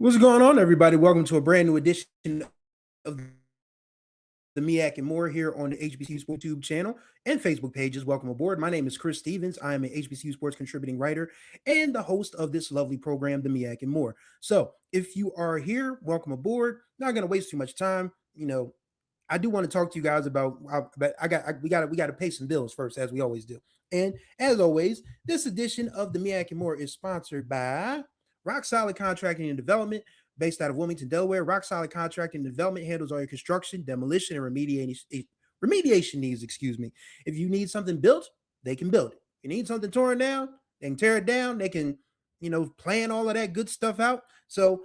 What's going on, everybody? Welcome to a brand new edition of the MEAC More here on the HBCU Sports YouTube channel and Facebook pages. Welcome aboard. My name is Chris Stevens. I am an HBCU Sports contributing writer and the host of this lovely program, the MEAC More. So, if you are here, welcome aboard. Not going to waste too much time. I do want to talk to you guys about, but we got to pay some bills first, as we always do. And as always, this edition of the MEAC More is sponsored by Rock Solid Contracting and Development, based out of Wilmington, Delaware. Rock Solid Contracting and Development handles all your construction, demolition, and remediation needs. Excuse me. If you need something built, they can build it. If you need something torn down, they can tear it down. They can, plan all of that good stuff out. So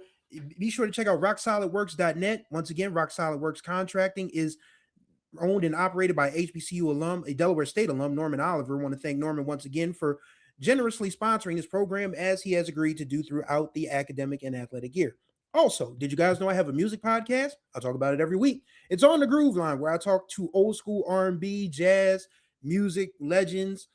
be sure to check out rocksolidworks.net. Once again, Rock Solid Works Contracting is owned and operated by HBCU alum, a Delaware State alum, Norman Oliver. I want to thank Norman once again for generously sponsoring this program, as he has agreed to do throughout the academic and athletic year. Also, did you guys know I have a music podcast? I talk about it every week. It's on the Groove Line, where I talk to old school R&B, jazz, music legends,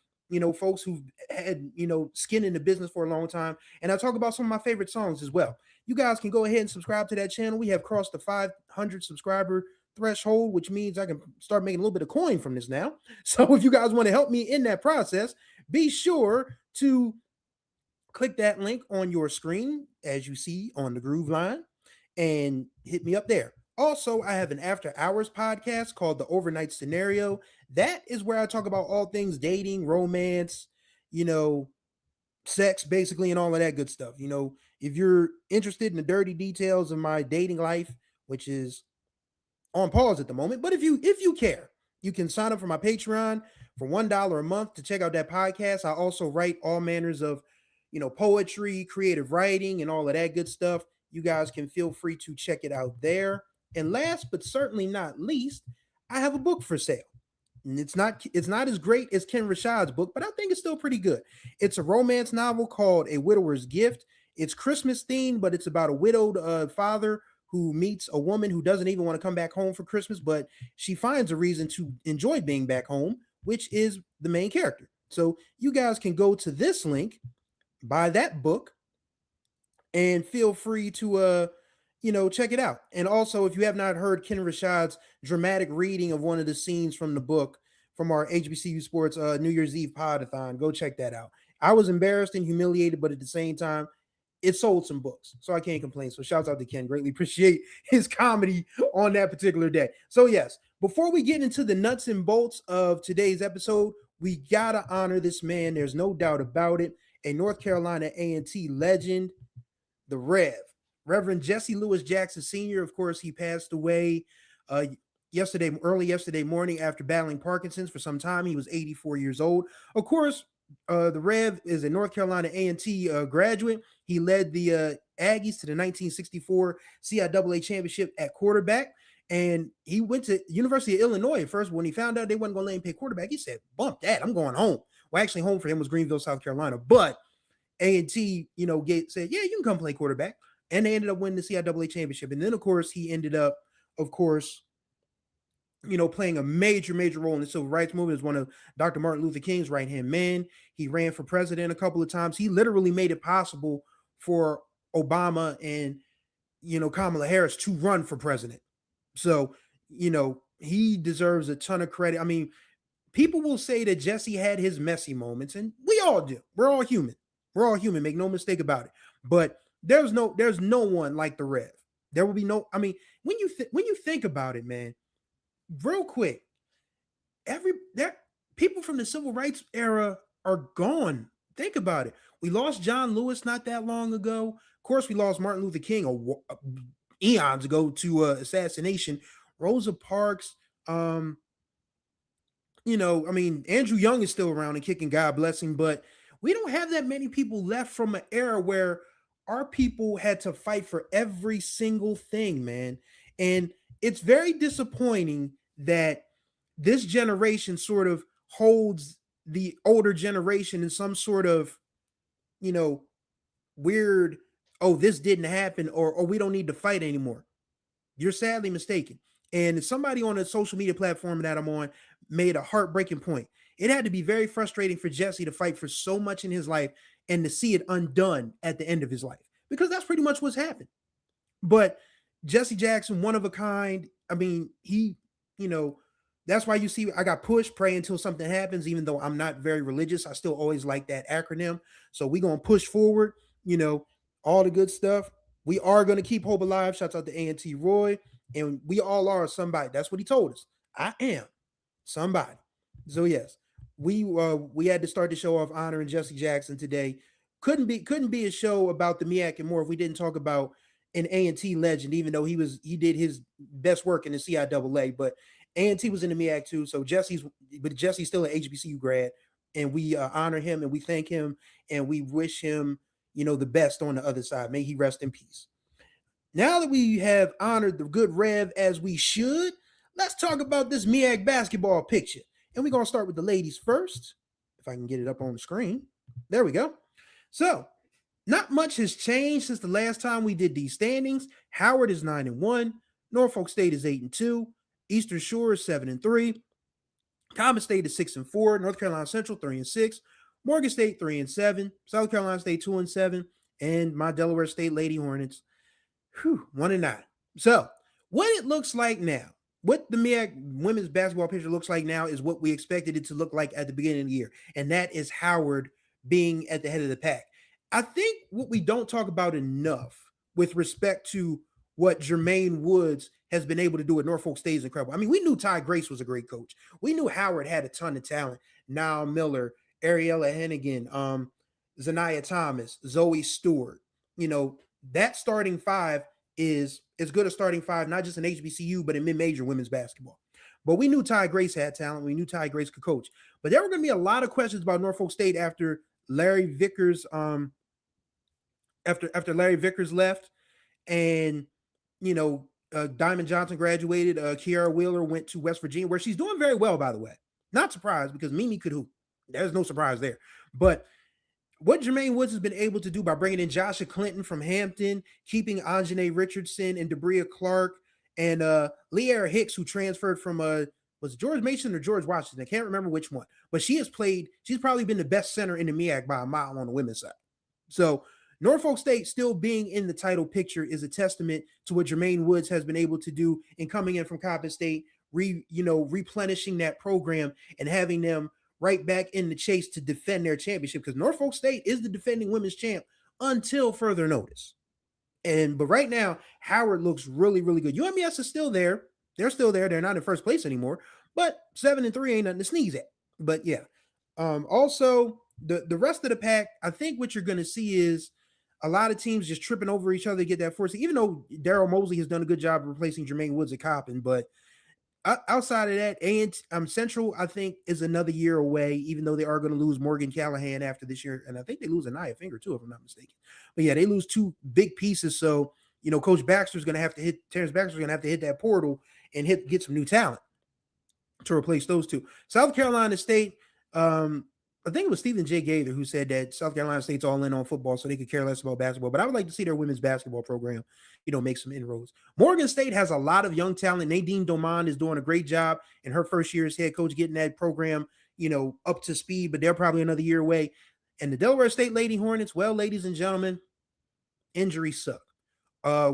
folks who've had, skin in the business for a long time. And I talk about some of my favorite songs as well. You guys can go ahead and subscribe to that channel. We have crossed the 500 subscriber threshold, which means I can start making a little bit of coin from this now. So if you guys want to help me in that process, be sure to click that link on your screen as you see on the Groove Line and hit me up there. Also, I have an after hours podcast called The Overnight Scenario. That is where I talk about all things dating, romance, sex, basically, and all of that good stuff. If you're interested in the dirty details of my dating life, which is on pause at the moment, but if you care, you can sign up for my Patreon for $1 a month to check out that podcast. I also write all manners of poetry, creative writing, and all of that good stuff. You guys can feel free to check it out there. And last but certainly not least, I have a book for sale. And it's not as great as Ken Rashad's book, but I think it's still pretty good. It's a romance novel called A Widower's Gift. It's Christmas themed, but it's about a widowed father who meets a woman who doesn't even want to come back home for Christmas, but she finds a reason to enjoy being back home, which is the main character. So you guys can go to this link, buy that book, and feel free to check it out. And also, if you have not heard Ken Rashad's dramatic reading of one of the scenes from the book from our HBCU Sports New Year's Eve podathon, go check that out. I was embarrassed and humiliated, but at the same time, it sold some books, so I can't complain. So shouts out to Ken. Greatly appreciate his comedy on that particular day. So yes, before we get into the nuts and bolts of today's episode, we gotta honor this man. There's no doubt about it. A North Carolina A&T legend, the Reverend Jesse Lewis Jackson Sr. Of course, he passed away early yesterday morning after battling Parkinson's for some time. He was 84 years old. Of course, the Rev is a North Carolina A&T graduate. He led the Aggies to the 1964 CIAA championship at quarterback. And he went to University of Illinois at first. When he found out they wasn't going to let him play quarterback, he said, bump that, I'm going home. Well, actually, home for him was Greenville, South Carolina. But A&T, said, yeah, you can come play quarterback. And they ended up winning the CIAA championship. And then, of course, he ended up, playing a major, major role in the civil rights movement as one of Dr. Martin Luther King's right-hand men. He ran for president a couple of times. He literally made it possible for Obama and, Kamala Harris to run for president. So, he deserves a ton of credit. I mean, people will say that Jesse had his messy moments, and we all do. We're all human. Make no mistake about it. But there's no one like the Rev. There will be no. I mean, when you think about it, man, real quick, people from the civil rights era are gone. Think about it. We lost John Lewis not that long ago. Of course, we lost Martin Luther King eons ago to assassination. Rosa Parks. Andrew Young is still around and kicking, God bless him, but we don't have that many people left from an era where our people had to fight for every single thing, man. And it's very disappointing that this generation sort of holds the older generation in some sort of, weird, oh, this didn't happen, or we don't need to fight anymore. You're sadly mistaken. And somebody on a social media platform that I'm on made a heartbreaking point. It had to be very frustrating for Jesse to fight for so much in his life and to see it undone at the end of his life, because that's pretty much what's happened. But Jesse Jackson, one of a kind. I mean, he, you know, that's why you see I got push, pray until something happens. Even though I'm not very religious, I still always like that acronym. So we gonna push forward. You know, all the good stuff. We are gonna keep hope alive. Shouts out to A&T Roy, and we all are somebody. That's what he told us. I am somebody. So yes, we had to start the show off honoring Jesse Jackson today. Couldn't be a show about the MEAC and more if we didn't talk about an A&T legend, even though he did his best work in the CIAA, but A&T was in the MEAC too. So Jesse's still an HBCU grad, and we honor him and we thank him and we wish him the best on the other side. May he rest in peace. Now that we have honored the good Rev as we should, let's talk about this MEAC basketball picture. And we're going to start with the ladies first. If I can get it up on the screen. There we go. So, not much has changed since the last time we did these standings. Howard is 9-1. Norfolk State is 8-2. Eastern Shore is 7-3. Common State is 6-4. North Carolina Central 3-6. Morgan State 3-7. South Carolina State 2-7. And my Delaware State Lady Hornets 1-9. So, what it looks like now, what the MEAC women's basketball picture looks like now is what we expected it to look like at the beginning of the year. And that is Howard being at the head of the pack. I think what we don't talk about enough with respect to what Jermaine Woods has been able to do at Norfolk State is incredible. I mean, we knew Ty Grace was a great coach. We knew Howard had a ton of talent. Niall Miller, Ariella Hennigan, Zanaya Thomas, Zoe Stewart. That starting five is as good a starting five, not just in HBCU, but in mid-major women's basketball. But we knew Ty Grace had talent. We knew Ty Grace could coach. But there were going to be a lot of questions about Norfolk State after Larry Vickers after Larry Vickers left, and Diamond Johnson graduated. Kiara Wheeler went to West Virginia, where she's doing very well, by the way. Not surprised because Mimi could hoop. There's no surprise there. But what Jermaine Woods has been able to do by bringing in Joshua Clinton from Hampton, keeping Anjanae Richardson and Debria Clark, and Leah Hicks, who transferred from was George Mason or George Washington? I can't remember which one. But she's probably been the best center in the MEAC by a mile on the women's side. So Norfolk State still being in the title picture is a testament to what Jermaine Woods has been able to do in coming in from Coppin State, replenishing that program and having them right back in the chase to defend their championship, because Norfolk State is the defending women's champ until further notice. But right now, Howard looks really, really good. UMES is still there. They're still there. They're not in first place anymore. But 7-3 ain't nothing to sneeze at. But yeah. Also, the rest of the pack, I think what you're going to see is a lot of teams just tripping over each other to get that fourth seed, even though Daryl Mosley has done a good job of replacing Jermaine Woods at Coppin. But outside of that, Central, I think, is another year away, even though they are going to lose Morgan Callahan after this year. And I think they lose Anaya Finger, too, if I'm not mistaken. But yeah, they lose two big pieces. So, Coach Baxter's going to have to hit, Terrence Baxter's going to have to hit that portal and get some new talent to replace those two. South Carolina State, I think it was Stephen J. Gaither who said that South Carolina State's all in on football, so they could care less about basketball. But I would like to see their women's basketball program, make some inroads. Morgan State has a lot of young talent. Nadine Doman is doing a great job in her first year as head coach, getting that program, up to speed, but they're probably another year away. And the Delaware State Lady Hornets, well, ladies and gentlemen, injuries suck.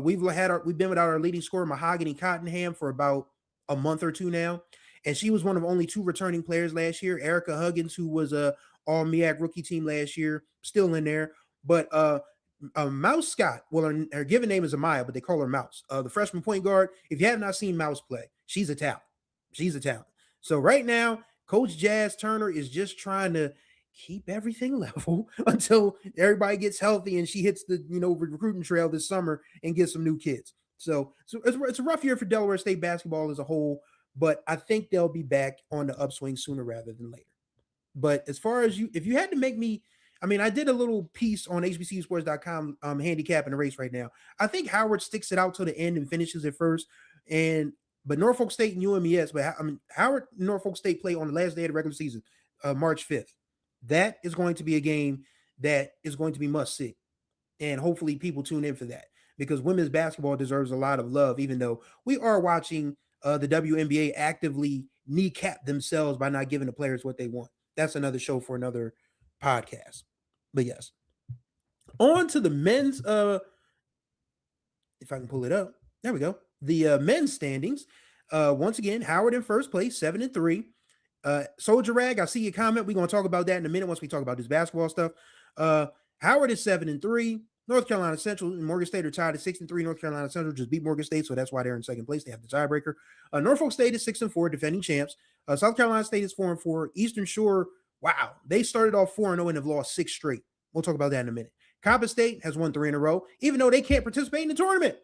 We've been without our leading scorer, Mahogany Cottenham, for about a month or two now. And she was one of only two returning players last year. Erica Huggins, who was a all MEAC rookie team last year, still in there. But Mouse Scott, well, her given name is Amaya, but they call her Mouse. The freshman point guard, if you have not seen Mouse play, she's a talent. She's a talent. So right now, Coach Jazz Turner is just trying to keep everything level until everybody gets healthy and she hits the recruiting trail this summer and gets some new kids. So it's a rough year for Delaware State basketball as a whole, but I think they'll be back on the upswing sooner rather than later. But as far as if you had to make me, I did a little piece on HBCUsports.com handicapping the race right now. I think Howard sticks it out till the end and finishes it first. But Norfolk State and UMES, but Howard and Norfolk State play on the last day of the regular season, March 5th. That is going to be a game that is going to be must see. And hopefully people tune in for that, because women's basketball deserves a lot of love, even though we are watching the WNBA actively kneecap themselves by not giving the players what they want. That's another show for another podcast. But yes, on to the men's If I can pull it up. There we go. The men's standings. Once again, Howard in first place, 7-3. Soldier Rag, I see your comment. We're gonna talk about that in a minute once we talk about this basketball stuff. Uh, Howard is 7-3. North Carolina Central and Morgan State are tied at 6-3. North Carolina Central just beat Morgan State, so that's why they're in second place. They have the tiebreaker. Norfolk State is 6-4, defending champs. South Carolina State is 4-4. Eastern Shore, wow, they started off 4-0 and have lost 6 straight. We'll talk about that in a minute. Coppin State has won 3 in a row, even though they can't participate in the tournament.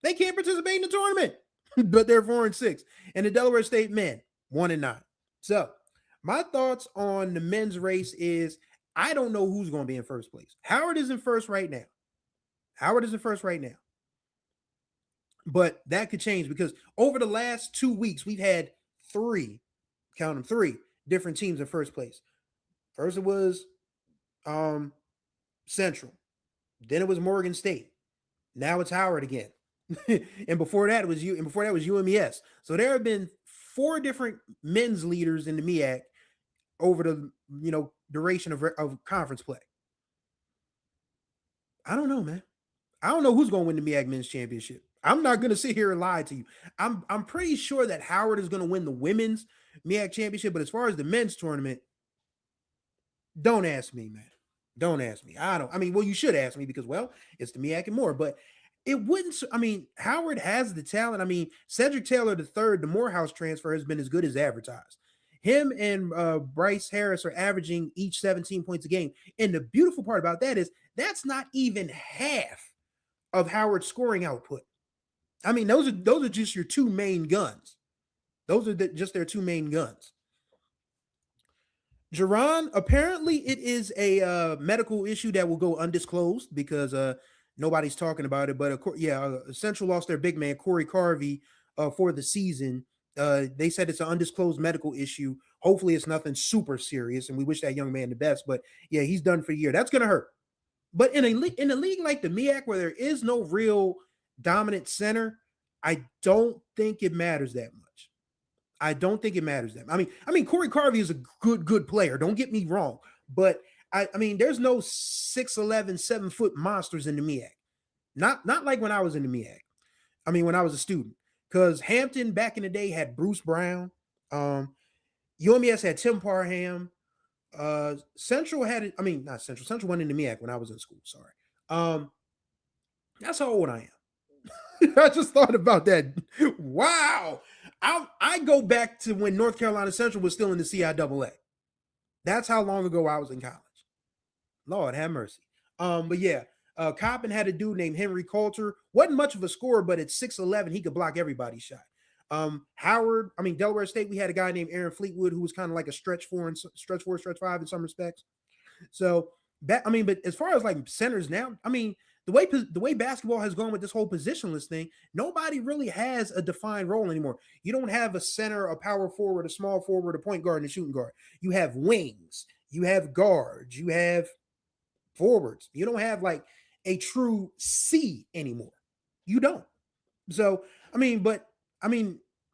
They can't participate in the tournament, but they're 4-6. And the Delaware State men, 1-9. So my thoughts on the men's race is I don't know who's going to be in first place. Howard is in first right now. But that could change because over the last 2 weeks, we've had 3, count them 3, different teams in first place. First it was Central. Then it was Morgan State. Now it's Howard again. and before that was UMES. So there have been 4 different men's leaders in the MEAC over the duration of conference play. I don't know, man. I don't know who's going to win the MEAC men's championship. I'm not going to sit here and lie to you. I'm pretty sure that Howard is going to win the women's MEAC championship, but as far as the men's tournament, don't ask me, man. Don't ask me. Well, you should ask me because, well, it's the MEAC and more, but it wouldn't. Howard has the talent. Cedric Taylor III, the Morehouse transfer, has been as good as advertised. Him and Bryce Harris are averaging each 17 points a game. And the beautiful part about that is that's not even half of Howard's scoring output. Those are just your 2 main guns. Those are just their 2 main guns. Jerron, apparently it is a medical issue that will go undisclosed because nobody's talking about it. But Central lost their big man, Corey Carvey, for the season. They said it's an undisclosed medical issue. Hopefully it's nothing super serious, and we wish that young man the best. But yeah, he's done for a year. That's going to hurt. But in a league like the MEAC, where there is no real dominant center, I don't think it matters that much. Corey Carvey is a good player. Don't get me wrong. But there's no 6'11", 7-foot monsters in the MEAC. Not like when I was in the MEAC. When I was a student. Because Hampton back in the day had Bruce Brown. UMES had Tim Parham. Central had it. Not Central. Central went in the MEAC when I was in school. Sorry. That's how old I am. I just thought about that. Wow. I go back to when North Carolina Central was still in the CIAA. That's how long ago I was in college. Lord have mercy. But yeah, Coppin had a dude named Henry Coulter. Wasn't much of a scorer, but at 6'11", he could block everybody's shot. Howard, Delaware State, we had a guy named Aaron Fleetwood who was kind of like a stretch 4, stretch 5 in some respects. So but as far as like centers now, the way basketball has gone with this whole positionless thing, nobody really has a defined role anymore. You don't have a center, a power forward, a small forward, a point guard, and a shooting guard. You have wings, you have guards, you have forwards. You don't have like a true C anymore. You don't. So,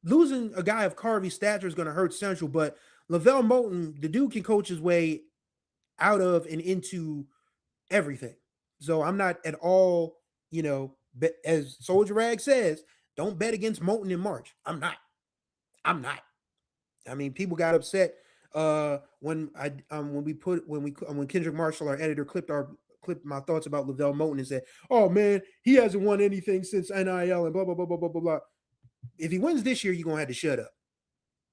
losing a guy of Carvey's stature is going to hurt Central, but Lavelle Moulton, the dude can coach his way out of and into everything. So I'm not at all, as Soldier Rag says, don't bet against Moulton in March. I'm not. People got upset when Kendrick Marshall, our editor, clipped my thoughts about Lavelle Moulton and said, "Oh man, he hasn't won anything since NIL and blah blah blah blah blah blah blah." If he wins this year, you're gonna have to shut up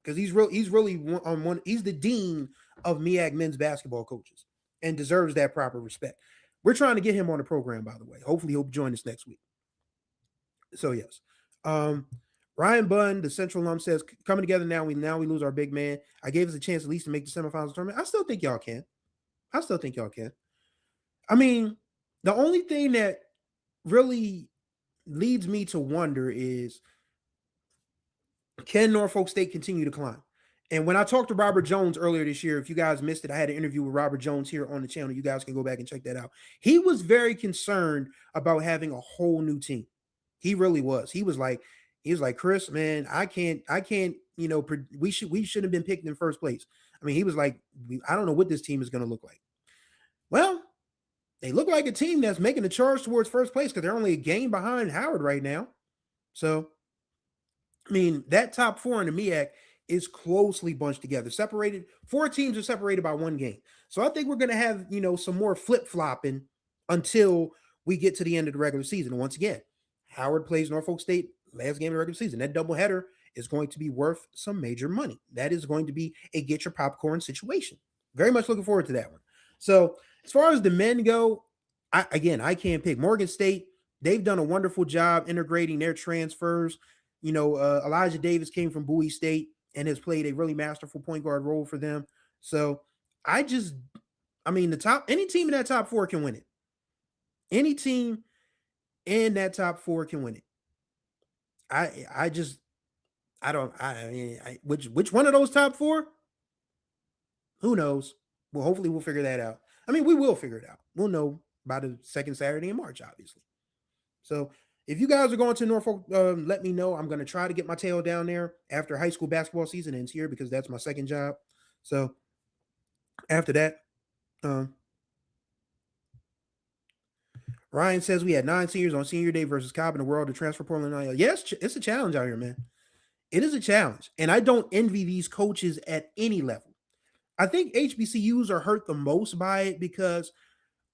because he's really on one. He's the dean of MEAC men's basketball coaches and deserves that proper respect. We're trying to get him on the program, by the way. Hopefully he'll join us next week. So yes. Ryan Bunn, the Central alum, says, coming together now we lose our big man. I gave us a chance at least to make the semifinals tournament. I still think y'all can. The only thing that really leads me to wonder is, can Norfolk State continue to climb? And when I talked to Robert Jones earlier this year, if you guys missed it, I had an interview with Robert Jones here on the channel. You guys can go back and check that out. He was very concerned about having a whole new team. He really was. He was like, Chris, man, I can't, we should have been picked in first place. He was like, I don't know what this team is going to look like. Well, They look like a team that's making a charge towards first place because they're only a game behind Howard right now. So, I mean, that top four in the MEAC is closely bunched together. Separated, four teams are separated by one game. So I think we're going to have, some more flip flopping until we get to the end of the regular season. And once again, Howard plays Norfolk State last game of the regular season. That doubleheader is going to be worth some major money. That is going to be a get your popcorn situation. Very much looking forward to that one. So as far as the men go, I can't pick Morgan State. They've done a wonderful job integrating their transfers. Elijah Davis came from Bowie State and has played a really masterful point guard role for them. So any team in that top four can win it. Any team in that top four can win it. Which one of those top four? Who knows? Well, hopefully we'll figure that out. I mean, we will figure it out. We'll know by the second Saturday in March, obviously. So if you guys are going to Norfolk, let me know. I'm going to try to get my tail down there after high school basketball season ends here because that's my second job. So after that, Ryan says we had 9 seniors on senior day versus Cobb in the world to transfer Portland. Yes, it's a challenge out here, man. It is a challenge. And I don't envy these coaches at any level. I think HBCUs are hurt the most by it because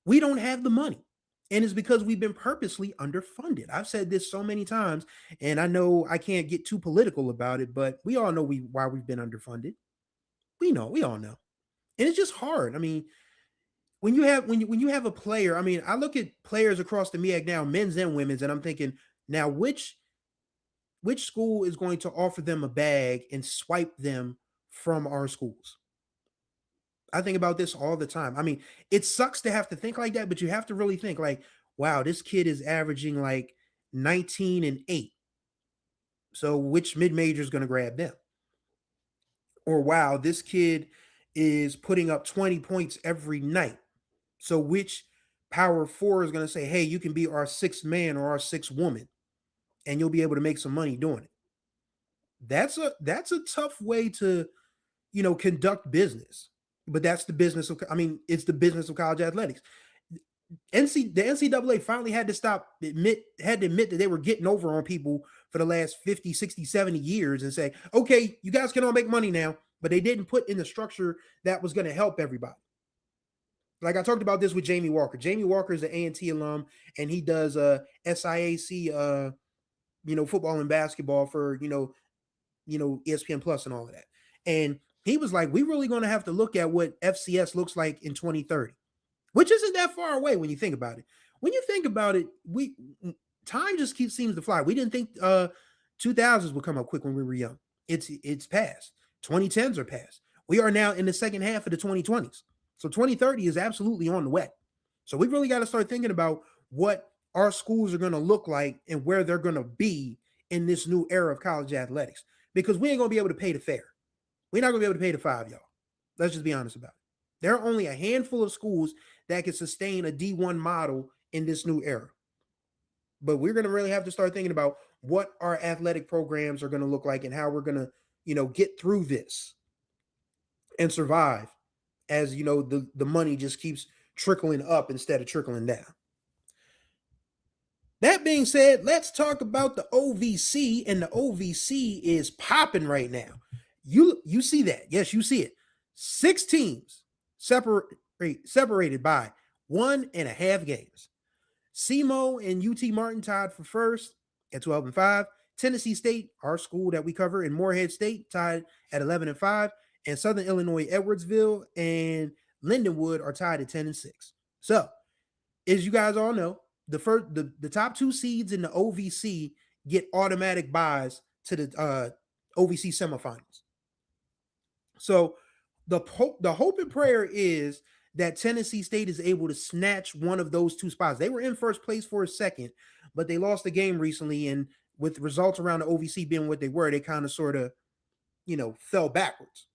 we don't have the money. And it's because we've been purposely underfunded. I've said this so many times, and I know I can't get too political about it, but we all know why we've been underfunded. We all know. And it's just hard. I mean, when you have a player, I mean, I look at players across the MEAC now, men's and women's, and I'm thinking, now which school is going to offer them a bag and swipe them from our schools? I think about this all the time. I mean, it sucks to have to think like that, but you have to really think like, wow, this kid is averaging like 19 and 8. So which mid-major is going to grab them? Or wow, this kid is putting up 20 points every night. So which power four is going to say, hey, you can be our sixth man or our sixth woman, and you'll be able to make some money doing it. That's a tough way to, conduct business. But that's the business of, it's the business of college athletics. The NCAA finally had to admit that they were getting over on people for the last 50, 60, 70 years and say, okay, you guys can all make money now, but they didn't put in the structure that was going to help everybody. Like I talked about this with Jamie Walker. Jamie Walker is an A&T alum, and he does SIAC, football and basketball for, ESPN Plus and all of that. And he was like, we're really going to have to look at what FCS looks like in 2030, which isn't that far away when you think about it. When you think about it, time just seems to fly. We didn't think 2000s would come up quick when we were young. It's past. 2010s are past. We are now in the second half of the 2020s. So 2030 is absolutely on the way. So we really got to start thinking about what our schools are going to look like and where they're going to be in this new era of college athletics, because we ain't going to be able to pay the fare. We're not going to be able to pay the $5, y'all. Let's just be honest about it. There are only a handful of schools that can sustain a D1 model in this new era. But we're going to really have to start thinking about what our athletic programs are going to look like and how we're going to, get through this and survive as, the money just keeps trickling up instead of trickling down. That being said, let's talk about the OVC, and the OVC is popping right now. You see that. Yes, you see it. 6 teams separated by 1.5 games. SEMO and UT Martin tied for first at 12-5. Tennessee State, our school that we cover, and Morehead State tied at 11-5. And Southern Illinois, Edwardsville, and Lindenwood are tied at 10-6. So, as you guys all know, the top 2 seeds in the OVC get automatic buys to the OVC semifinals. So the hope and prayer is that Tennessee State is able to snatch one of those 2 spots. They were in first place for a second, but they lost the game recently, and with results around the OVC being what they were, they kind of sort of, fell backwards.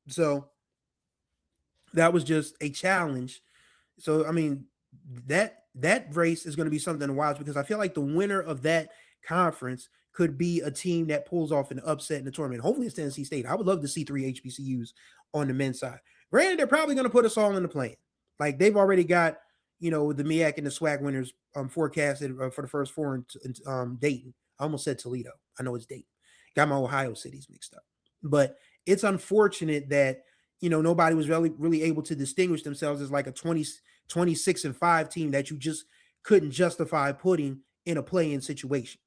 So that was just a challenge. So, that race is going to be something to watch, because I feel like the winner of that conference could be a team that pulls off an upset in the tournament. Hopefully it's Tennessee State. I would love to see 3 HBCUs on the men's side. Granted, they're probably going to put us all in the play-in. Like, they've already got the MEAC and the SWAC winners forecasted for the first four in Dayton. I almost said Toledo. I know it's Dayton. Got my Ohio cities mixed up. But it's unfortunate that nobody was really able to distinguish themselves as like a 26-5 team that you just couldn't justify putting in a play-in situation.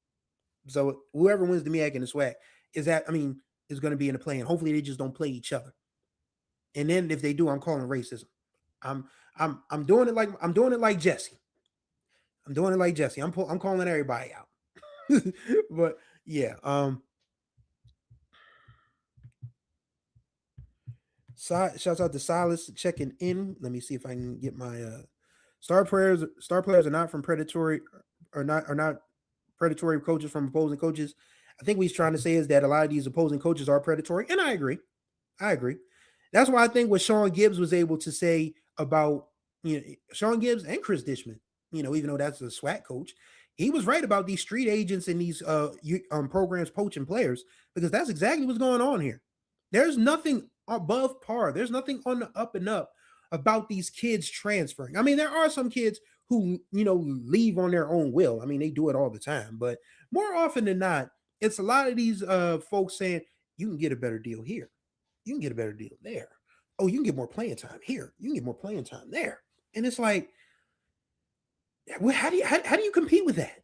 So whoever wins the MEAC and the SWAC is going to be in a play-in. Hopefully they just don't play each other. And then if they do, I'm calling racism. I'm doing it like Jesse. I'm doing it like Jesse. I'm calling everybody out. But yeah, shouts out to Silas checking in. Let me see if I can get my star players. Star players are not from predatory, are not predatory coaches from opposing coaches. I think what he's trying to say is that a lot of these opposing coaches are predatory, and I agree. That's why I think what Sean Gibbs was able to say about Sean Gibbs and Chris Dishman, even though that's a SWAT coach, he was right about these street agents and these programs poaching players, because that's exactly what's going on here. There's nothing above par. There's nothing on the up and up about these kids transferring. I mean, there are some kids who leave on their own will. I mean, they do it all the time, but more often than not, it's a lot of these folks saying you can get a better deal here. You can get a better deal there. Oh, you can get more playing time here. You can get more playing time there. And it's like, how do you compete with that?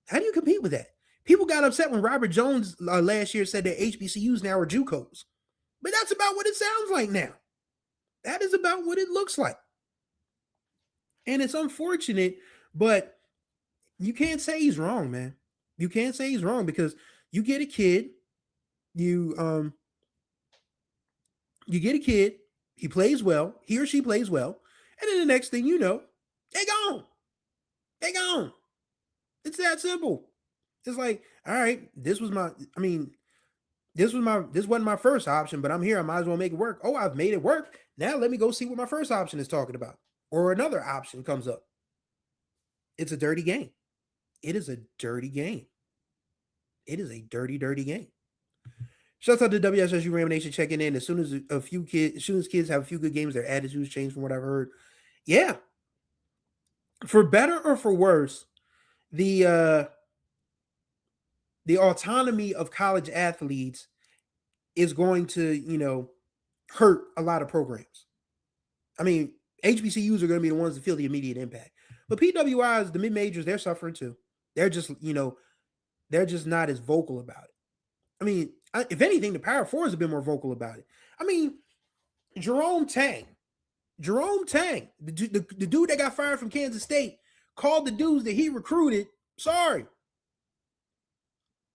How do you compete with that? People got upset when Robert Jones last year said that HBCUs now are JUCOs. But that's about what it sounds like now. That is about what it looks like. And it's unfortunate, but you can't say he's wrong, man. You can't say he's wrong, because you get a kid, you get a kid, he plays well, he or she plays well, and then the next thing you know, they gone. They gone. It's that simple. It's like, all right, this wasn't my first option, but I'm here. I might as well make it work. Oh, I've made it work. Now let me go see what my first option is talking about. Or another option comes up. It's a dirty game. It is a dirty game. It is a dirty, dirty game. Shouts out to WSSU Ram Nation checking in. As soon as kids have a few good games, their attitudes change from what I've heard. Yeah. For better or for worse, the autonomy of college athletes is going to, hurt a lot of programs. I mean, HBCUs are going to be the ones that feel the immediate impact. But PWIs, the mid-majors, they're suffering too. They're just, they're just not as vocal about it. I mean, if anything, the Power Fours have been more vocal about it. I mean, Jerome Tang, the dude that got fired from Kansas State, called the dudes that he recruited, sorry.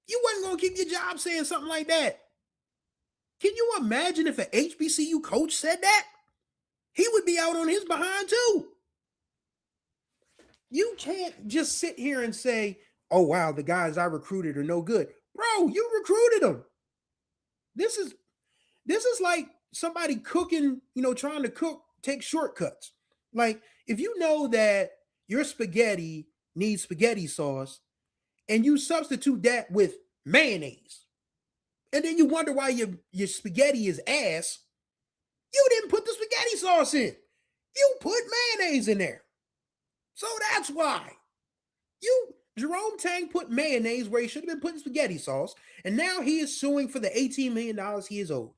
You wasn't going to keep your job saying something like that. Can you imagine if an HBCU coach said that? He would be out on his behind too. You can't just sit here and say, oh, wow, the guys I recruited are no good. Bro, you recruited them. This is like somebody cooking, trying to take shortcuts. Like, if you know that your spaghetti needs spaghetti sauce and you substitute that with mayonnaise, and then you wonder why your spaghetti is ass, you didn't put the spaghetti sauce in. You put mayonnaise in there. So that's why. Jerome Tang put mayonnaise where he should have been putting spaghetti sauce, and now he is suing for the $18 million he is owed.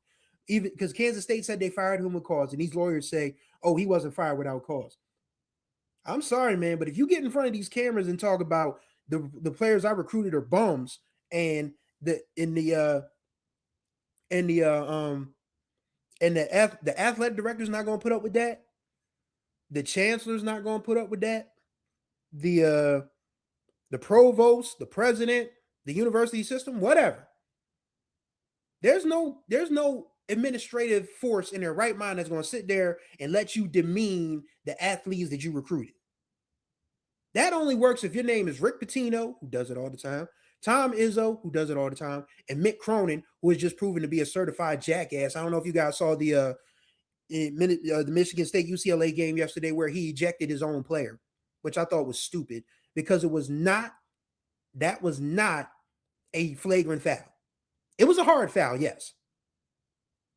Even because Kansas State said they fired him with cause, and these lawyers say, oh, he wasn't fired without cause. I'm sorry, man, but if you get in front of these cameras and talk about the players I recruited are bums, and the athletic director's not going to put up with that, the chancellor's not going to put up with that, the provost, the president, the university system, whatever. There's no administrative force in their right mind that's going to sit there and let you demean the athletes that you recruited. That only works if your name is Rick Pitino, who does it all the time, Tom Izzo, who does it all the time, and Mick Cronin, who is just proven to be a certified jackass. I don't know if you guys saw the Michigan State UCLA game yesterday where he ejected his own player, which I thought was stupid because that was not a flagrant foul. It was a hard foul, yes.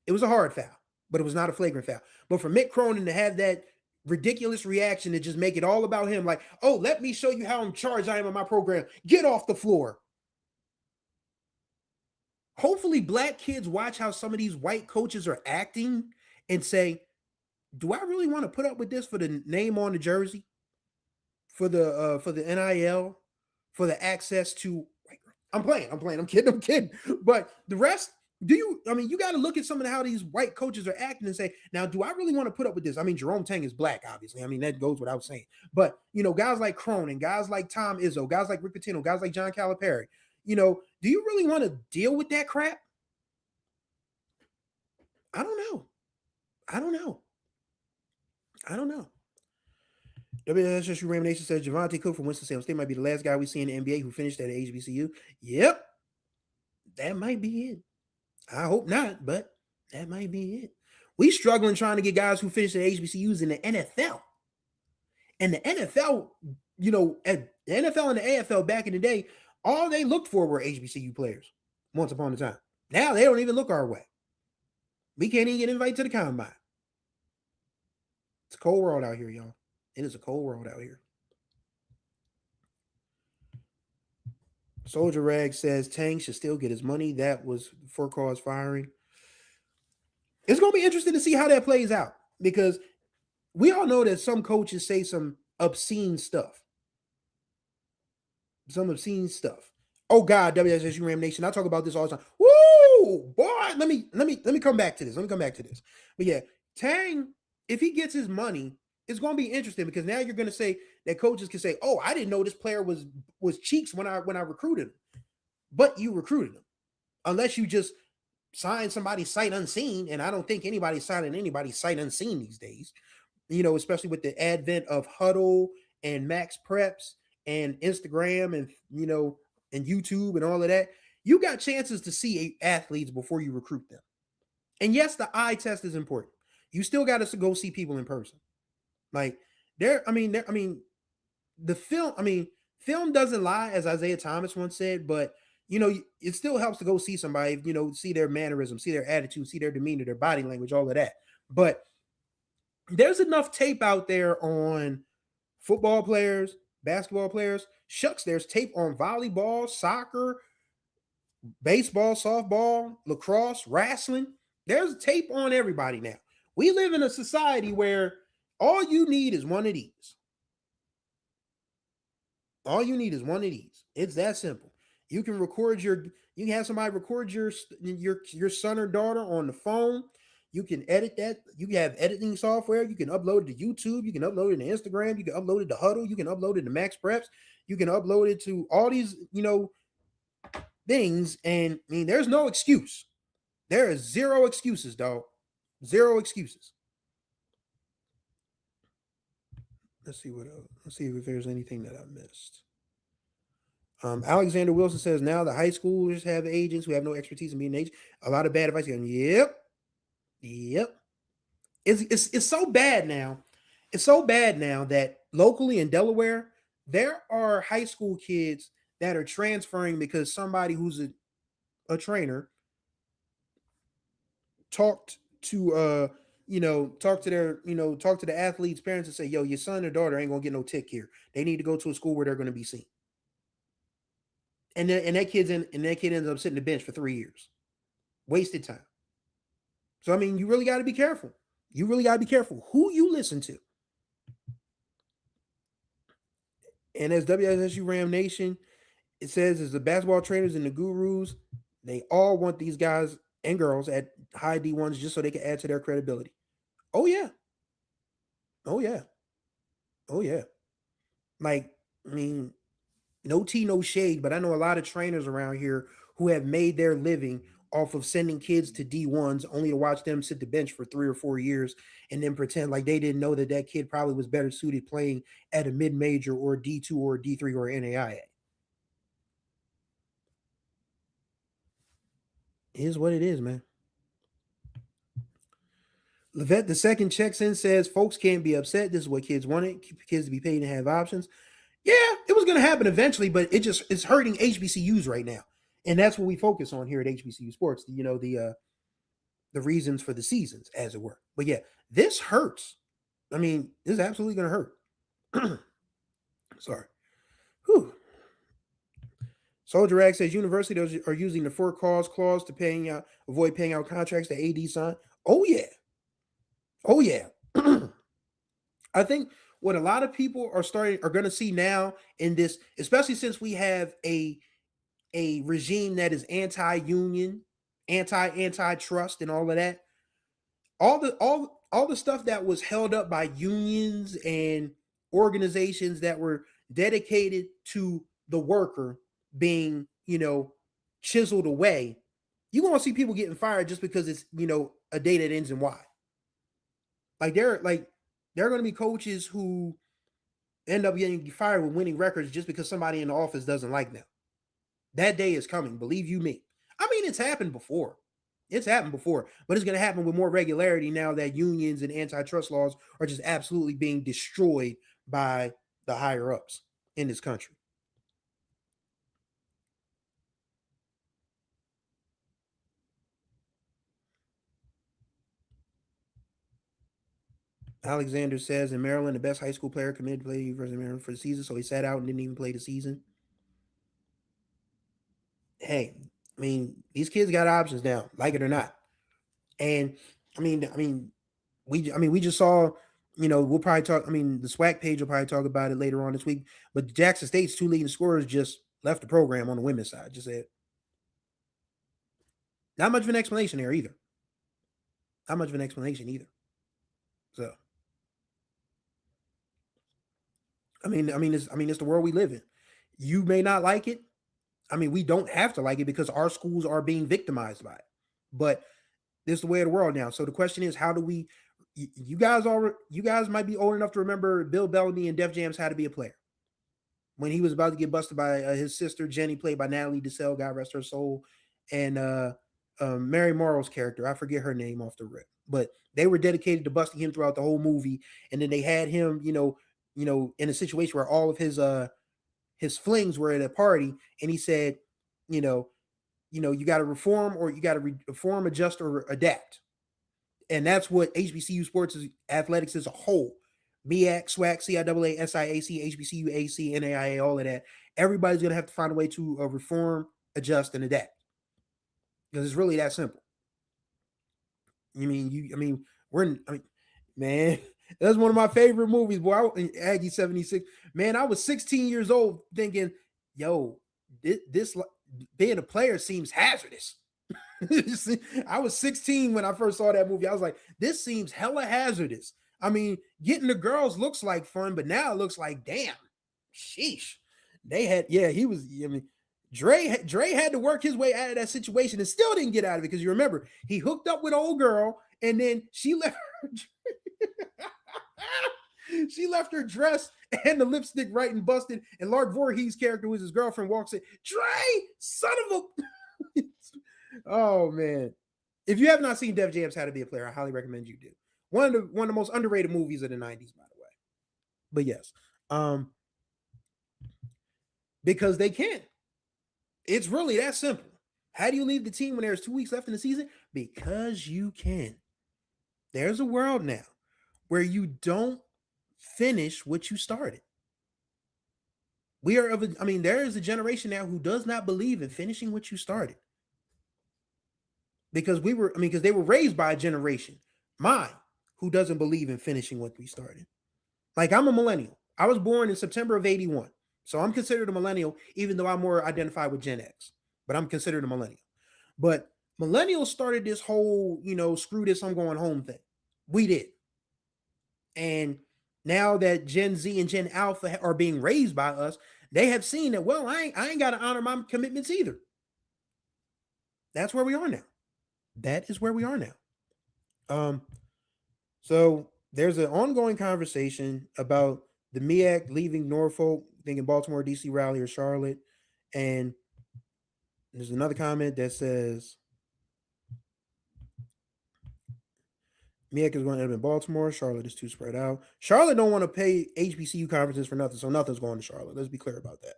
It was a hard foul, but it was not a flagrant foul. But for Mick Cronin to have that ridiculous reaction to just make it all about him. Like, oh, let me show you how in charge I am in my program. Get off the floor. Hopefully, black kids watch how some of these white coaches are acting and say, do I really want to put up with this for the name on the jersey, for the NIL, for the access to? I'm playing. I'm kidding. But the rest, you got to look at some of how these white coaches are acting and say, now, do I really want to put up with this? I mean, Jerome Tang is black, obviously. I mean, that goes without saying. But, guys like Cronin, guys like Tom Izzo, guys like Rick Pitino, guys like John Calipari, do you really want to deal with that crap? I don't know. WSSU Ram Nation says Javonte Cook from Winston-Salem State might be the last guy we see in the NBA who finished at HBCU. Yep. That might be it. I hope not, but that might be it. We struggling trying to get guys who finished at HBCUs in the NFL. And the NFL, at the NFL and the AFL back in the day, all they looked for were HBCU players once upon a time. Now they don't even look our way. We can't even get invited to the combine. It's a cold world out here, y'all. It is a cold world out here. Soldier Rag says Tang should still get his money. That was for cause firing. It's going to be interesting to see how that plays out because we all know that some coaches say some obscene stuff. Oh God, WSSU Ram Nation. I talk about this all the time. Woo, boy. Let me come back to this. But yeah, Tang, if he gets his money, it's going to be interesting because now you're going to say that coaches can say, "Oh, I didn't know this player was cheeks when I recruited him," but you recruited him, unless you just sign somebody sight unseen, and I don't think anybody's signing anybody sight unseen these days. Especially with the advent of Huddle and Max Preps and Instagram and and YouTube and all of that, you got chances to see athletes before you recruit them. And yes, the eye test is important. You still got to go see people in person. Like the film doesn't lie, as Isaiah Thomas once said, but it still helps to go see somebody, see their mannerism, see their attitude, see their demeanor, their body language, all of that. But there's enough tape out there on football players, basketball players. Shucks, there's tape on volleyball, soccer, baseball, softball, lacrosse, wrestling. There's tape on everybody now. We live in a society where all you need is one of these. It's that simple. You can have somebody record your son or daughter on the phone. You can edit that. You can have editing software. You can upload it to YouTube. You can upload it to Instagram. You can upload it to Huddle. You can upload it to Max Preps. You can upload it to all these, things. And there's no excuse. There is zero excuses, dog. Zero excuses. Let's see what else. Let's see if there's anything that I missed. Alexander Wilson says now the high schoolers have agents who have no expertise in being an agent. A lot of bad advice. Yep. It's so bad now. It's so bad now that locally in Delaware, there are high school kids that are transferring because somebody who's a trainer talked to the athlete's parents and say, yo, your son or daughter ain't gonna get no tick here. They need to go to a school where they're gonna be seen. And that kid ends up sitting the bench for 3 years. Wasted time. So you really got to be careful. Who you listen to. And as WSSU Ram Nation, it says as the basketball trainers and the gurus, they all want these guys and girls at high D1s just so they can add to their credibility. Oh yeah. No tea, no shade, but I know a lot of trainers around here who have made their living off of sending kids to D1s only to watch them sit the bench for 3 or 4 years and then pretend like they didn't know that kid probably was better suited playing at a mid-major or D2 or D3 or NAIA. It is what it is, man. Levette the second checks in, says folks can't be upset. This is what kids wanted. Kids to be paid and have options. Yeah, it was going to happen eventually, but it's hurting HBCUs right now. And that's what we focus on here at HBCU Sports, the reasons for the seasons, as it were. But yeah, this hurts. I mean, this is absolutely going to hurt. Sorry. Whew. Soldier X says universities are using the for cause clause to avoid paying out contracts that AD signed. Oh yeah, oh yeah. I think what a lot of people are going to see now in this, especially since we have a regime that is anti-union, antitrust, and all of that. All the stuff that was held up by unions and organizations that were dedicated to the worker being, chiseled away. You're gonna see people getting fired just because it's, a day that ends in Y. There are gonna be coaches who end up getting fired with winning records just because somebody in the office doesn't like them. That day is coming, believe you me. I mean, it's happened before. It's happened before, but it's going to happen with more regularity now that unions and antitrust laws are just absolutely being destroyed by the higher ups in this country. Alexander says in Maryland, the best high school player committed to play University of Maryland for the season, so he sat out and didn't even play the season. Hey, I mean, these kids got options now, like it or not. And we just saw, we'll probably talk. I mean, the SWAC page will probably talk about it later on this week. But Jackson State's two leading scorers just left the program on the women's side. Just said, not much of an explanation there either. Not much of an explanation either. So, it's the world we live in. You may not like it. I mean, we don't have to like it because our schools are being victimized by it. But this is the way of the world now. So the question is, how do we? You guys might be old enough to remember Bill Bellamy and Def Jam's How to Be a Player when he was about to get busted by his sister Jenny, played by Natalie Desselle, God rest her soul, and Mary Morrow's character, I forget her name off the rip, but they were dedicated to busting him throughout the whole movie, and then they had him, in a situation where all of his flings were at a party, and he said, you know, you got to reform or you got to reform, adjust, or adapt. And that's what HBCU sports is, athletics as a whole. MEAC, SWAC, CIAA, SIAC, HBCU, AC, NAIA, all of that. Everybody's going to have to find a way to reform, adjust, and adapt. Because it's really that simple. Man, that's one of my favorite movies, boy. Aggie 76. Man, I was 16 years old thinking, yo, this being a player seems hazardous. I was 16 when I first saw that movie. I was like, this seems hella hazardous. I mean, getting the girls looks like fun, but now it looks like, damn, sheesh. Dre had to work his way out of that situation and still didn't get out of it because you remember he hooked up with old girl and then she left her, she left her dress and the lipstick right and busted. And Lark Voorhees' character, was his girlfriend, walks in, Dre, son of a oh man. If you have not seen Def Jam's How to Be a Player, I highly recommend you do. One of the most underrated movies of the 90s, by the way. But yes. Because they can. It's really that simple. How do you leave the team when there's 2 weeks left in the season? Because you can. There's a world now where you don't finish what you started. There is a generation now who does not believe in finishing what you started. Because they were raised by a generation, mine, who doesn't believe in finishing what we started. Like, I'm a millennial. I was born in September of 81. So I'm considered a millennial, even though I'm more identified with Gen X. But I'm considered a millennial. But millennials started this whole, screw this, I'm going home thing. We did. And now that Gen Z and Gen Alpha are being raised by us, they have seen that, well, I ain't got to honor my commitments either. That's where we are now. That is where we are now. So there's an ongoing conversation about the MEAC leaving Norfolk, thinking Baltimore, DC, Raleigh, or Charlotte. And there's another comment that says MEAC is going to end up in Baltimore. Charlotte is too spread out. Charlotte don't want to pay HBCU conferences for nothing, so nothing's going to Charlotte. Let's be clear about that.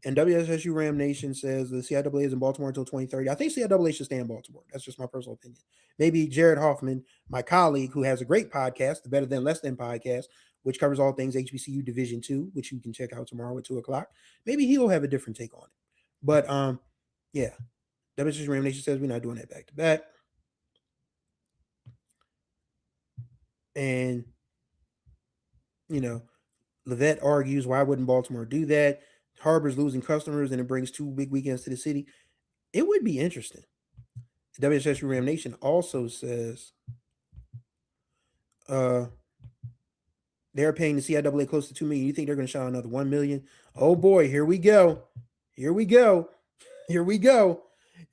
And WSSU Ram Nation says the CIAA is in Baltimore until 2030. I think CIAA should stay in Baltimore. That's just my personal opinion. Maybe Jared Hoffman, my colleague, who has a great podcast, the Better Than Less Than podcast, which covers all things HBCU Division II, which you can check out tomorrow at 2 o'clock. Maybe he'll have a different take on it. But yeah, WSSU Ram Nation says we're not doing that back to back. And Levette argues, why wouldn't Baltimore do that? Harbor's losing customers and it brings 2 big weekends to the city. It would be interesting. WSSU Ram Nation also says they're paying the CIAA close to $2 million. You think they're going to shot another $1 million? Oh boy, here we go. Here we go. Here we go.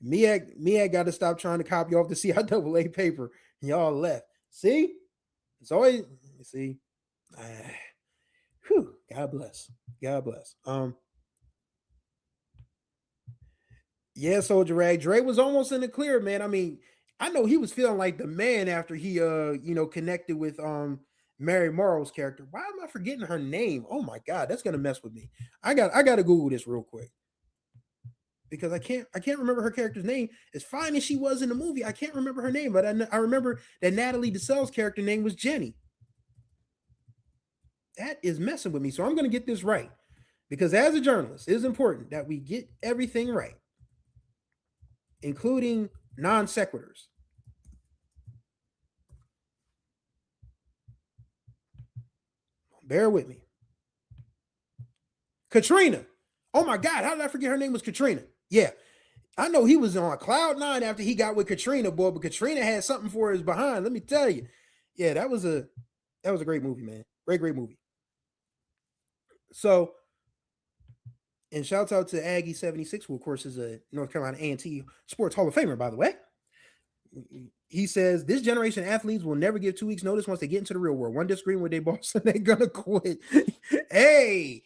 MEAC got to stop trying to copy off the CIAA paper. Y'all left. See? It's always see. Whew, God bless. God bless. Yeah, Soldier Rag. Dre was almost in the clear, man. I mean, I know he was feeling like the man after he connected with Mary Morrow's character. Why am I forgetting her name? Oh my god, that's gonna mess with me. I gotta Google this real quick. Because I can't remember her character's name. As fine as she was in the movie, I can't remember her name, but I remember that Natalie DeSelle's character name was Jenny. That is messing with me. So I'm going to get this right. Because as a journalist, it is important that we get everything right, including non sequiturs. Bear with me. Katrina. Oh my God, how did I forget her name was Katrina? Yeah. I know he was on cloud nine after he got with Katrina, boy, but Katrina had something for his behind. Let me tell you. Yeah, that was a great movie, man. Great movie. So, and shouts out to Aggie 76, who of course is a North Carolina A&T Sports Hall of Famer, by the way. He says this generation of athletes will never give 2 weeks notice once they get into the real world. One disagreement with their boss and they're gonna quit. hey,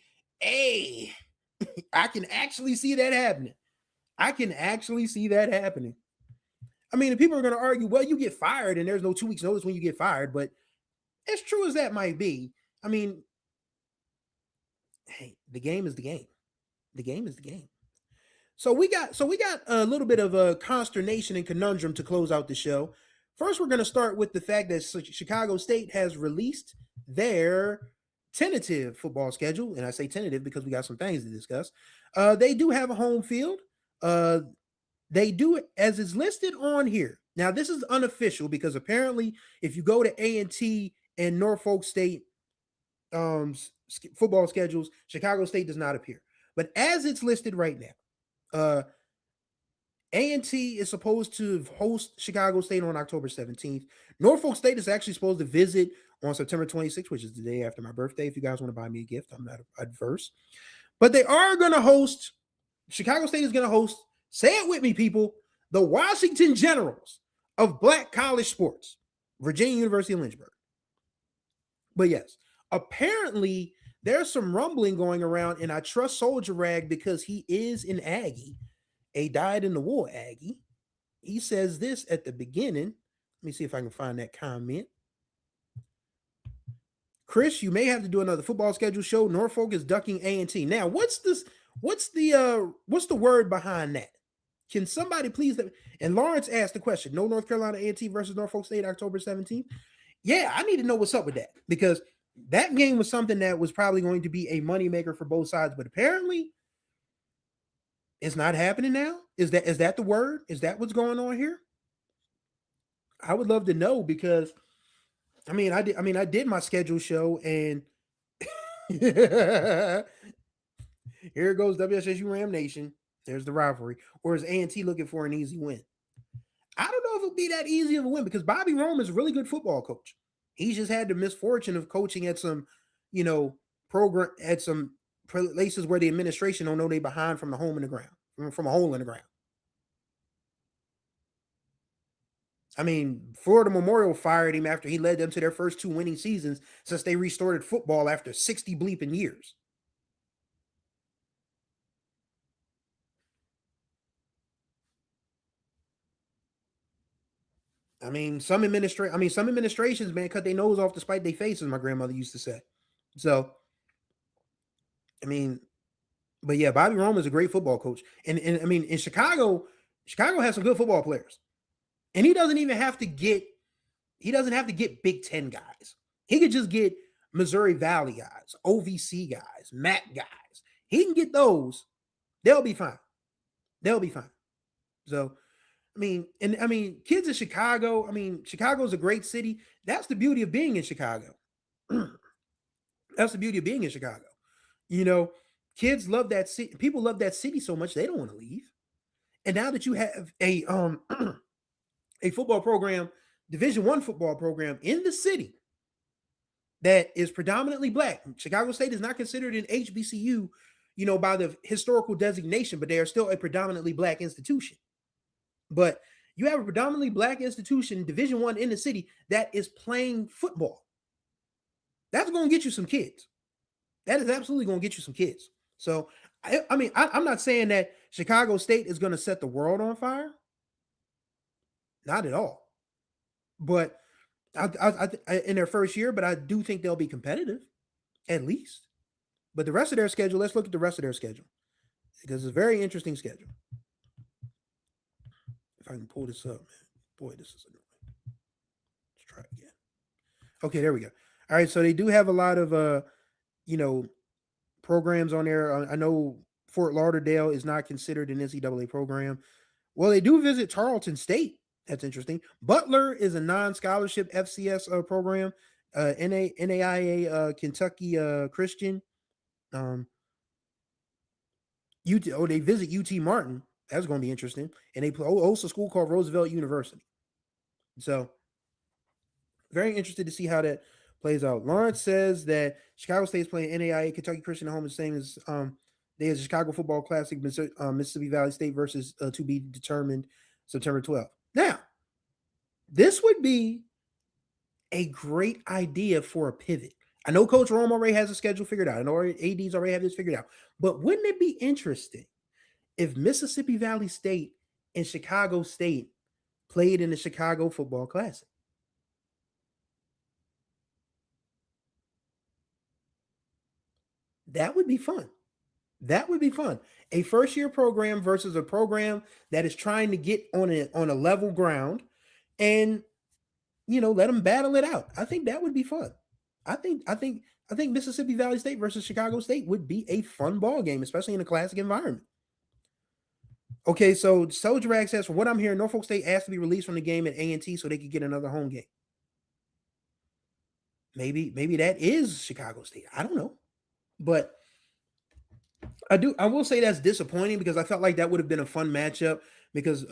I can actually see that happening. I mean, the people are going to argue, well, you get fired and there's no 2 weeks notice when you get fired. But as true as that might be, I mean, hey, the game is the game. The game is the game. So we got a little bit of a consternation and conundrum to close out the show. First, we're going to start with the fact that Chicago State has released their tentative football schedule. And I say tentative because we got some things to discuss. They do have a home field. They do it as is listed on here. Now, this is unofficial because apparently if you go to A&T and Norfolk State football schedules, Chicago State does not appear. But as it's listed right now, A&T is supposed to host Chicago State on October 17th. Norfolk State is actually supposed to visit on September 26th, which is the day after my birthday. If you guys want to buy me a gift, I'm not adverse. But they are going to host, Chicago State is going to host, say it with me, people, the Washington Generals of Black college sports, Virginia University of Lynchburg. But yes, apparently there's some rumbling going around, and I trust Soldier Rag because he is an Aggie, a dyed-in-the-wool Aggie. He says this at the beginning. Let me see if I can find that comment. Chris, you may have to do another football schedule show. Norfolk is ducking A&T. Now, what's the word behind that? Can somebody please? And Lawrence asked the question: no North Carolina A&T versus Norfolk State October 17th. Yeah, I need to know what's up with that because that game was something that was probably going to be a moneymaker for both sides, but apparently it's not happening now. Is that the word? Is that what's going on here? I would love to know because I did my schedule show and here goes WSSU Ram Nation. There's the rivalry. Or is A&T looking for an easy win? I don't know if it'll be that easy of a win because Bobby Rome is a really good football coach. He's just had the misfortune of coaching at some, program at some places where the administration don't know they behind from the home in the ground, from a hole in the ground. I mean, Florida Memorial fired him after he led them to their first 2 winning seasons since they restarted football after 60 bleeping years. Some administrations, man, cut their nose off to spite their faces, my grandmother used to say. So, But yeah, Bobby Rome is a great football coach, and I mean in Chicago, Chicago has some good football players, and he doesn't have to get Big Ten guys. He could just get Missouri Valley guys, OVC guys, MAC guys. He can get those. They'll be fine. They'll be fine. So I mean, kids in Chicago. I mean, Chicago's a great city. That's the beauty of being in Chicago. That's the beauty of being in Chicago. You know, kids love that city. People love that city so much they don't want to leave. And now that you have a football program, Division I football program in the city that is predominantly black. Chicago State is not considered an HBCU, by the historical designation, but they are still a predominantly black institution. But you have a predominantly black institution, Division I in the city, that is playing football. That's going to get you some kids. That is absolutely going to get you some kids. So, I'm not saying that Chicago State is going to set the world on fire. Not at all. But in their first year, but I do think they'll be competitive, at least. But the rest of their schedule, let's look at the rest of their schedule, because it's a very interesting schedule. If I can pull this up, man. Boy, this is annoying. Let's try it again. Okay, there we go. All right, so they do have a lot of programs on there. I know Fort Lauderdale is not considered an NCAA program. Well, they do visit Tarleton State. That's interesting. Butler is a non-scholarship FCS program. NAIA Kentucky Christian. They visit UT Martin. That's going to be interesting. And they host a school called Roosevelt University. So, very interested to see how that plays out. Lawrence says that Chicago State is playing NAIA Kentucky Christian at home, the same as there's a Chicago Football Classic, Mississippi Valley State versus to be determined September 12th. Now, this would be a great idea for a pivot. I know Coach Rome already has a schedule figured out. I know ADs already have this figured out. But wouldn't it be interesting if Mississippi Valley State and Chicago State played in the Chicago Football Classic? That would be fun. That would be fun. A first-year program versus a program that is trying to get on a level ground, and let them battle it out. I think that would be fun. I think Mississippi Valley State versus Chicago State would be a fun ball game, especially in a classic environment. Okay, so Soldier Rag says, from what I'm hearing, Norfolk State asked to be released from the game at A&T so they could get another home game. Maybe that is Chicago State. I don't know. But I will say that's disappointing, because I felt like that would have been a fun matchup, because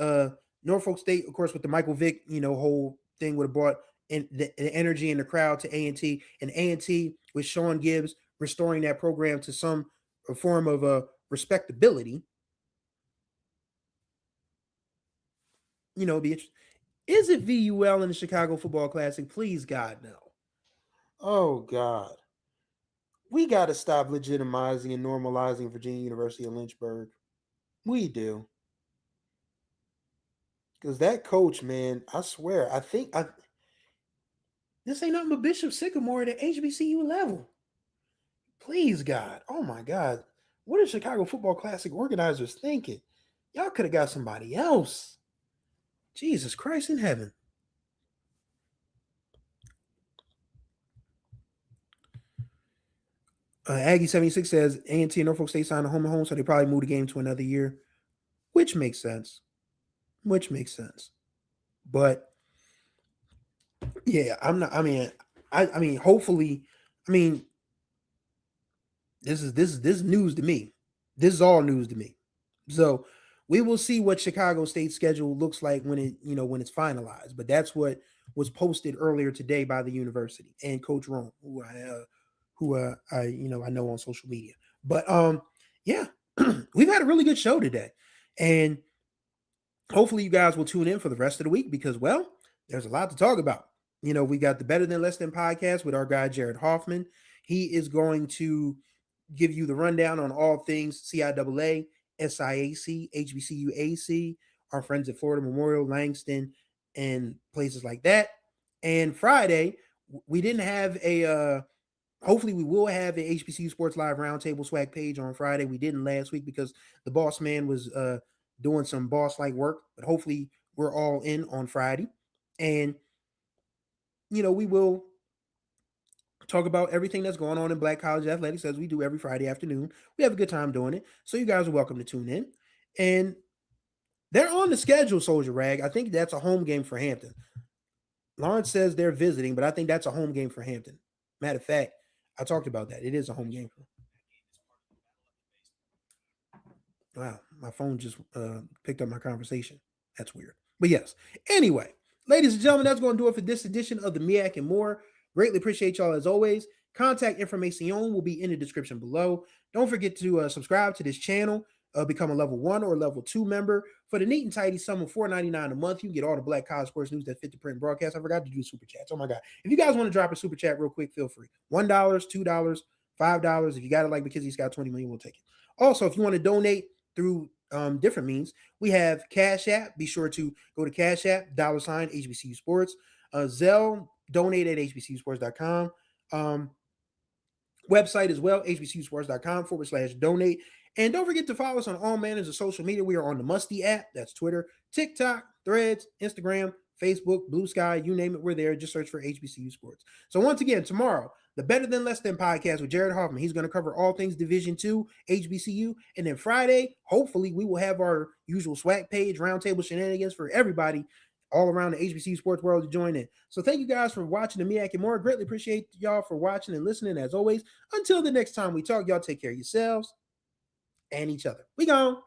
Norfolk State, of course, with the Michael Vick, whole thing would have brought in the energy in the crowd to A&T, and A&T with Sean Gibbs restoring that program to some form of respectability. It'd be interesting. Is it VUL in the Chicago Football Classic? Please, God, no. Oh, God. We got to stop legitimizing and normalizing Virginia University of Lynchburg. We do. Because that coach, man, I swear, this ain't nothing but Bishop Sycamore at HBCU level. Please, God. Oh, my God. What are Chicago Football Classic organizers thinking? Y'all could have got somebody else. Jesus Christ in heaven. Aggie 76 says A&T and Norfolk State signed a home and home, so they probably moved the game to another year, which makes sense. But yeah, hopefully, this is news to me. This is all news to me. So we will see what Chicago State's schedule looks like when it's finalized. But that's what was posted earlier today by the university and Coach Rome, who I know on social media. But yeah, we've had a really good show today, and hopefully you guys will tune in for the rest of the week, because, well, there's a lot to talk about. We got the Better Than Less Than podcast with our guy Jared Hoffman. He is going to give you the rundown on all things CIAA, SIAC, HBCUAC, our friends at Florida Memorial, Langston, and places like that. And Friday, we didn't have a Hopefully, we will have an HBCU Sports Live Roundtable swag page on Friday. We didn't last week because the boss man was doing some boss like work, but hopefully, we're all in on Friday. And, we will talk about everything that's going on in Black College athletics as we do every Friday afternoon. We have a good time doing it. So, you guys are welcome to tune in. And they're on the schedule, Soldier Rag. I think that's a home game for Hampton. Lawrence says they're visiting, but I think that's a home game for Hampton. Matter of fact, I talked about that. It is a home game. Wow, my phone just picked up my conversation. That's weird. But yes. Anyway, ladies and gentlemen, that's going to do it for this edition of the MEAC and More. Greatly appreciate y'all as always. Contact information will be in the description below. Don't forget to subscribe to this channel. Become a level 1 or level 2 member. For the neat and tidy sum of $4.99 a month, you can get all the Black College sports news that fit the print broadcast. I forgot to do super chats. Oh my God. If you guys want to drop a super chat real quick, feel free. $1, $2, $5. If you got it like McKenzie's got 20 million, we'll take it. Also, if you want to donate through different means, we have Cash App. Be sure to go to Cash App, $ HBCU Sports. Zelle, donate at hbcusports.com. Website as well, hbcusports.com/donate. And don't forget to follow us on all manners of social media. We are on the Musty app. That's Twitter, TikTok, Threads, Instagram, Facebook, Blue Sky, you name it, we're there. Just search for HBCU Sports. So once again, tomorrow, the Better Than Less Than podcast with Jared Hoffman. He's going to cover all things Division II, HBCU. And then Friday, hopefully, we will have our usual swag page, roundtable shenanigans for everybody all around the HBCU sports world to join in. So thank you guys for watching the MEAC and More. Greatly appreciate y'all for watching and listening as always. Until the next time we talk, y'all take care of yourselves and each other. We gone.